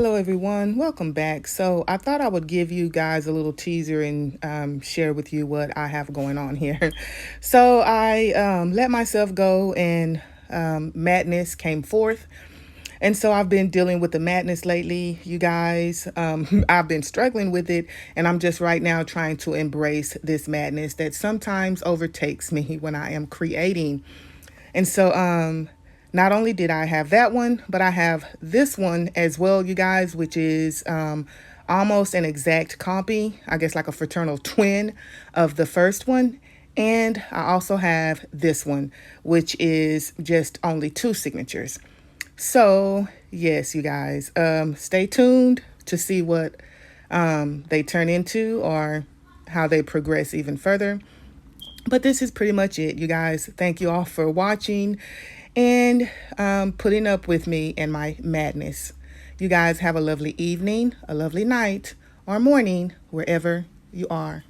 Hello everyone, welcome back. So I thought I would give you guys a little teaser and share with you what I have going on here. So I let myself go and madness came forth. And so I've been dealing with the madness lately, you guys. I've been struggling with it, and I'm just right now trying to embrace this madness that sometimes overtakes me when I am creating. And so not only did I have that one, but I have this one as well, you guys, which is almost an exact copy, I guess like a fraternal twin of the first one. And I also have this one, which is just only two signatures. So, yes, you guys, stay tuned to see what they turn into or how they progress even further. But this is pretty much it, you guys. Thank you all for watching and putting up with me and my madness. You guys have a lovely evening, a lovely night, or morning, wherever you are.